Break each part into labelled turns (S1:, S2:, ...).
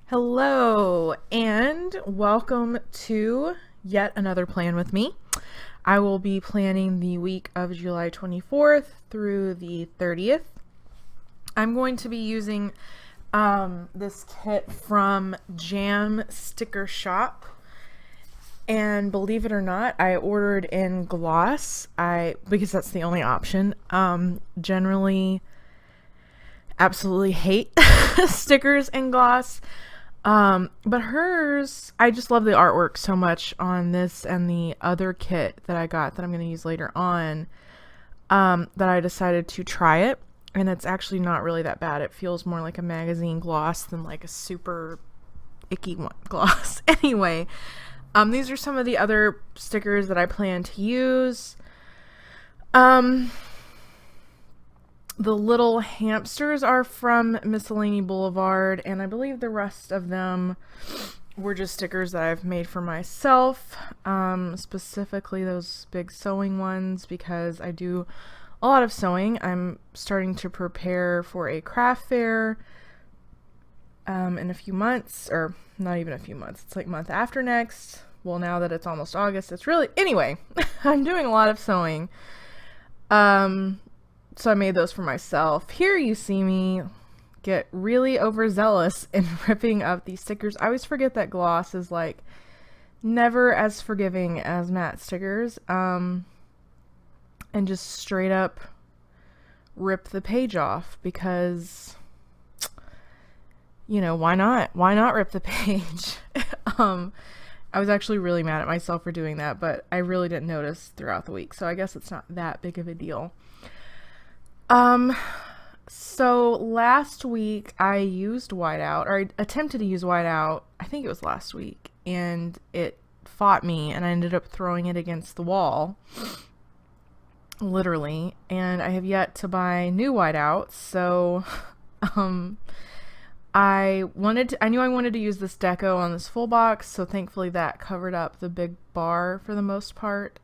S1: Hello, and welcome to yet another plan with me. I will be planning the week of July 24th through the 30th. I'm going to be using this kit from Jam Sticker Shop. And believe it or not, I ordered in gloss. Because that's the only option. Generally, absolutely hate stickers in gloss. But hers, I just love the artwork so much on this and the other kit that I got that I'm going to use later on, that I decided to try it. And it's actually not really that bad. It feels more like a magazine gloss than like a super icky gloss. Anyway, these are some of the other stickers that I plan to use. The little hamsters are from Miscellany Boulevard, and I believe the rest of them were just stickers that I've made for myself, specifically those big sewing ones, because I do a lot of sewing. I'm starting to prepare for a craft fair in a few months, or not even a few months, it's like month after next. Well, now that it's almost August, it's really, anyway, I'm doing a lot of sewing. So I made those for myself. Here you see me get really overzealous in ripping up these stickers. I always forget that gloss is like never as forgiving as matte stickers. And just straight up rip the page off because, you know, why not? Why not rip the page? I was actually really mad at myself for doing that, but I really didn't notice throughout the week. So I guess it's not that big of a deal. So last week I used whiteout, or I attempted to use whiteout, I think it was last week, and it fought me, and I ended up throwing it against the wall, literally, and I have yet to buy new whiteout, so, I knew I wanted to use this deco on this full box, so thankfully that covered up the big bar for the most part.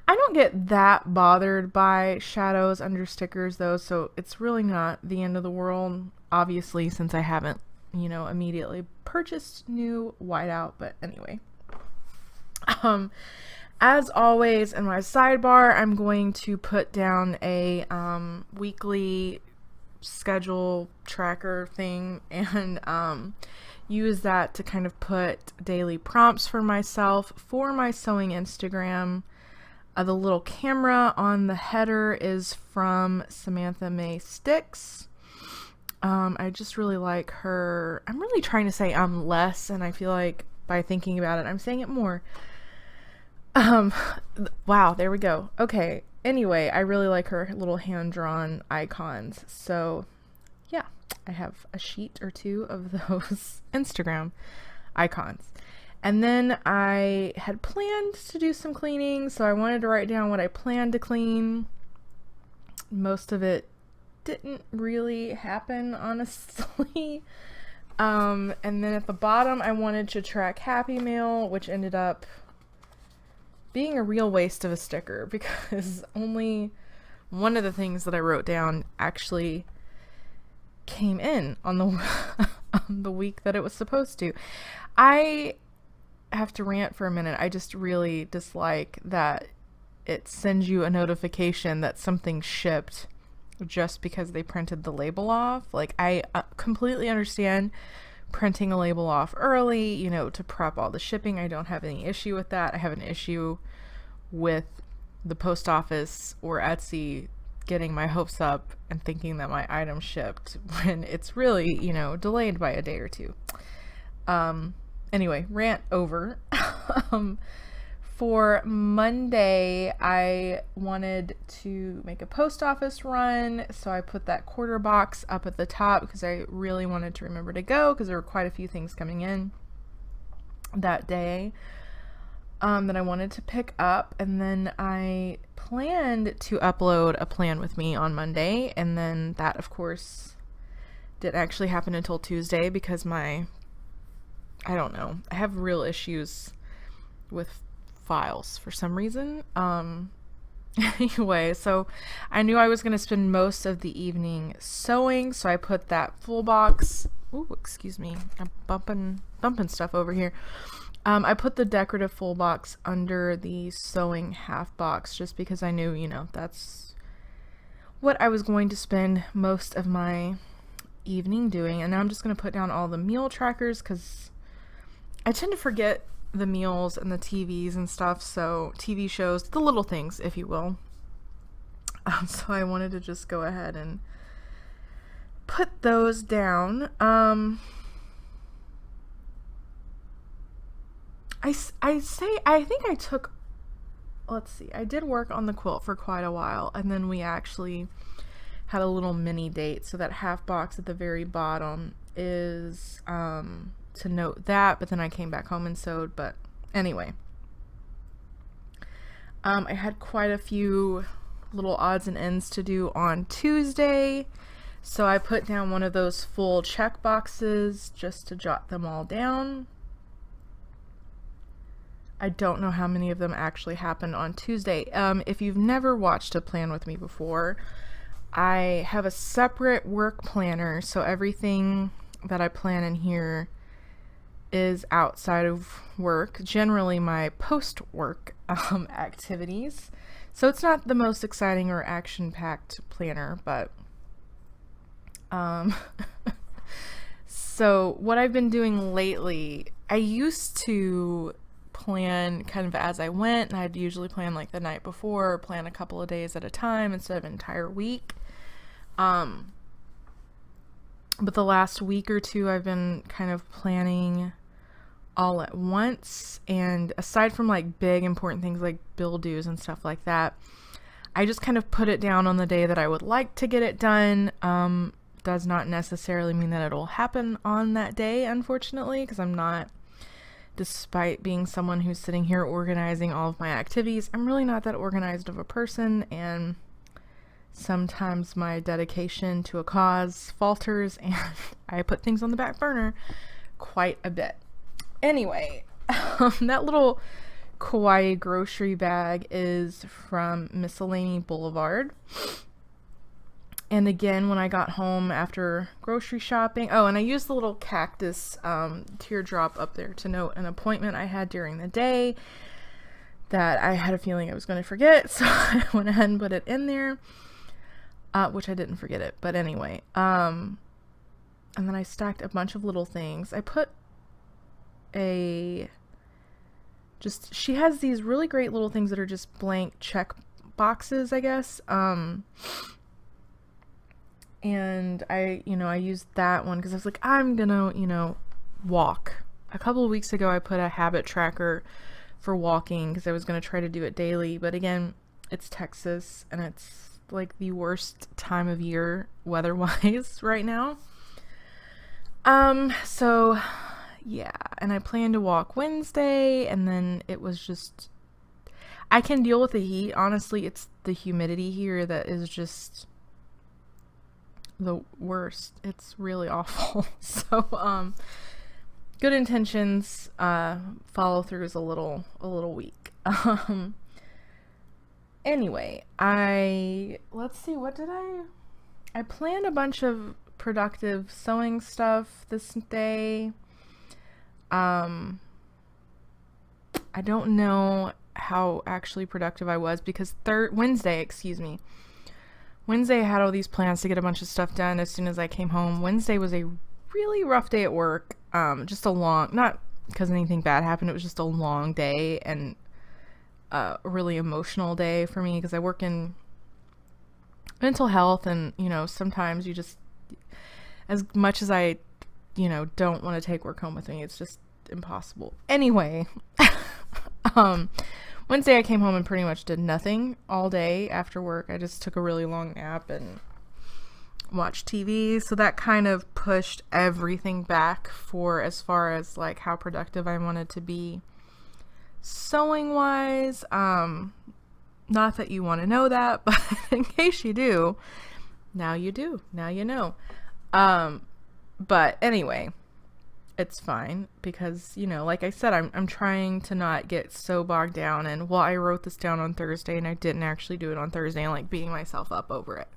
S1: I don't get that bothered by shadows under stickers though, so it's really not the end of the world, obviously, since I haven't, immediately purchased new whiteout, but anyway. As always, in my sidebar, I'm going to put down a weekly schedule tracker thing and use that to kind of put daily prompts for myself for my sewing Instagram. The little camera on the header is from Samantha May Sticks. I just really like her. I'm really trying to say less, and I feel like by thinking about it, I'm saying it more. Wow, there we go. Okay, anyway, I really like her little hand-drawn icons. So, yeah, I have a sheet or two of those Instagram icons. And then I had planned to do some cleaning, so I wanted to write down what I planned to clean. Most of it didn't really happen, honestly. And then at the bottom, I wanted to track Happy Mail, which ended up being a real waste of a sticker because only one of the things that I wrote down actually came in on the on the week that it was supposed to. I have to rant for a minute. I just really dislike that it sends you a notification that something shipped just because they printed the label off. Like, I completely understand printing a label off early, to prep all the shipping. I don't have any issue with that. I have an issue with the post office or Etsy getting my hopes up and thinking that my item shipped when it's really, delayed by a day or two. Anyway, rant over. For Monday, I wanted to make a post office run, so I put that quarter box up at the top because I really wanted to remember to go because there were quite a few things coming in that day that I wanted to pick up, and then I planned to upload a plan with me on Monday, and then that, of course, didn't actually happen until Tuesday because I don't know. I have real issues with files for some reason. Anyway, so I knew I was going to spend most of the evening sewing, so I put that full box Ooh, excuse me. I'm bumping stuff over here. I put the decorative full box under the sewing half box just because I knew, you know, that's what I was going to spend most of my evening doing. And now I'm just going to put down all the meal trackers because I tend to forget the meals and the TVs and stuff. So TV shows, the little things, if you will. So I wanted to just go ahead and put those down. I think I took, let's see, I did work on the quilt for quite a while, and then we actually had a little mini date. So that half box at the very bottom is to note that, but then I came back home and sewed. But anyway, I had quite a few little odds and ends to do on Tuesday, so I put down one of those full check boxes just to jot them all down. I don't know how many of them actually happened on Tuesday. If you've never watched a plan with me before, I have a separate work planner, so everything that I plan in here is outside of work, generally my post-work activities. So it's not the most exciting or action-packed planner, but so what I've been doing lately, I used to plan kind of as I went, and I'd usually plan like the night before, or plan a couple of days at a time instead of an entire week. But the last week or two I've been kind of planning all at once, and aside from like big important things like bill dues and stuff like that, I just kind of put it down on the day that I would like to get it done. Does not necessarily mean that it'll happen on that day, unfortunately, because I'm not, despite being someone who's sitting here organizing all of my activities, I'm really not that organized of a person, and sometimes my dedication to a cause falters and I put things on the back burner quite a bit. Anyway, that little kawaii grocery bag is from Miscellany Boulevard. And again, when I got home after grocery shopping, oh, and I used the little cactus teardrop up there to note an appointment I had during the day that I had a feeling I was going to forget, so I went ahead and put it in there, which I didn't forget it, but anyway. And then I stacked a bunch of little things. I put she has these really great little things that are just blank check boxes, I guess. And I used that one because I was like, I'm gonna, walk. A couple of weeks ago, I put a habit tracker for walking because I was gonna try to do it daily. But again, it's Texas and it's like the worst time of year weather-wise right now. So yeah, and I plan to walk Wednesday, and then it was just, I can deal with the heat. Honestly, it's the humidity here that is just the worst. It's really awful. So good intentions, follow through is a little weak. Anyway, let's see, what did I planned a bunch of productive sewing stuff this day. I don't know how actually productive I was because Wednesday I had all these plans to get a bunch of stuff done as soon as I came home. Wednesday was a really rough day at work. Just a long, not because anything bad happened, it was just a long day and a really emotional day for me because I work in mental health, and sometimes you just, as much as I don't want to take work home with me, it's just impossible. Anyway, Wednesday I came home and pretty much did nothing all day after work. I just took a really long nap and watched TV. So that kind of pushed everything back for as far as like how productive I wanted to be sewing wise. Not that you want to know that, but in case you do, now you do. Now you know. But anyway, it's fine because, like I said, I'm trying to not get so bogged down. And I wrote this down on Thursday and I didn't actually do it on Thursday and like beating myself up over it.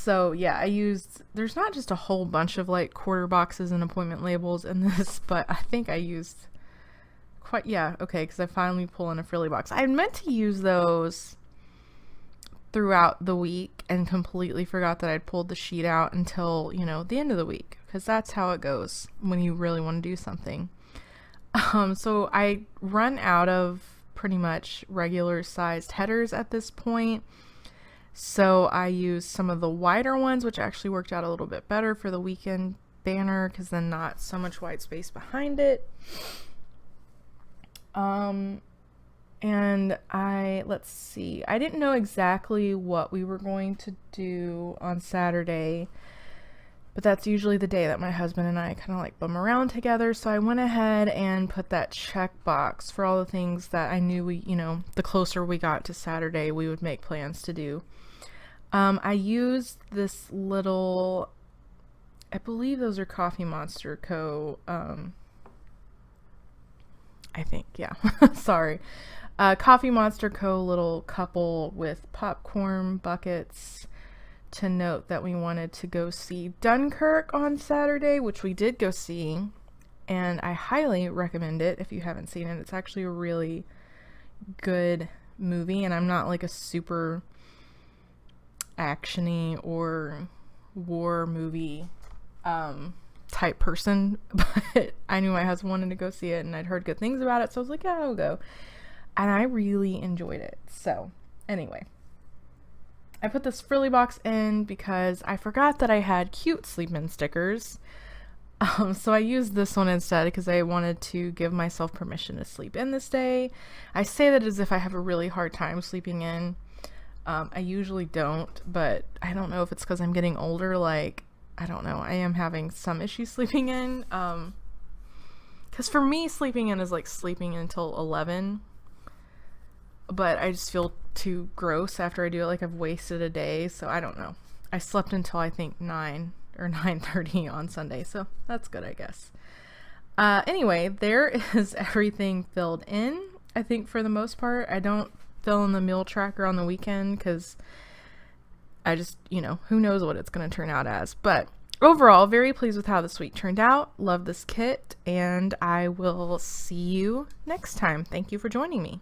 S1: So yeah, there's not just a whole bunch of like quarter boxes and appointment labels in this, but I think I used okay, because I finally pull in a frilly box. I meant to use those throughout the week and completely forgot that I'd pulled the sheet out until, the end of the week, because that's how it goes when you really want to do something. So I run out of pretty much regular sized headers at this point. So I used some of the wider ones, which actually worked out a little bit better for the weekend banner, because then not so much white space behind it. And let's see, I didn't know exactly what we were going to do on Saturday, but that's usually the day that my husband and I kind of like bum around together. So I went ahead and put that check box for all the things that I knew the closer we got to Saturday, we would make plans to do. I used this little, I believe those are Coffee Monster Co. I think, yeah. Sorry. Coffee Monster Co. little couple with popcorn buckets to note that we wanted to go see Dunkirk on Saturday, which we did go see, and I highly recommend it if you haven't seen it. It's actually a really good movie, and I'm not like a super actiony or war movie type person, but I knew my husband wanted to go see it and I'd heard good things about it, so I was like, yeah, I'll go. And I really enjoyed it. So anyway, I put this frilly box in because I forgot that I had cute sleep-in stickers. So I used this one instead because I wanted to give myself permission to sleep in this day. I say that as if I have a really hard time sleeping in. I usually don't, but I don't know if it's because I'm getting older. Like, I don't know. I am having some issues sleeping in. Because for me, sleeping in is like sleeping until 11. But I just feel too gross after I do it. Like I've wasted a day. So I don't know. I slept until I think 9 or 9:30 on Sunday. So that's good, I guess. Anyway, there is everything filled in. I think for the most part, I don't fill in the meal tracker on the weekend because I just, who knows what it's going to turn out as. But overall, very pleased with how this week turned out. Love this kit, and I will see you next time. Thank you for joining me.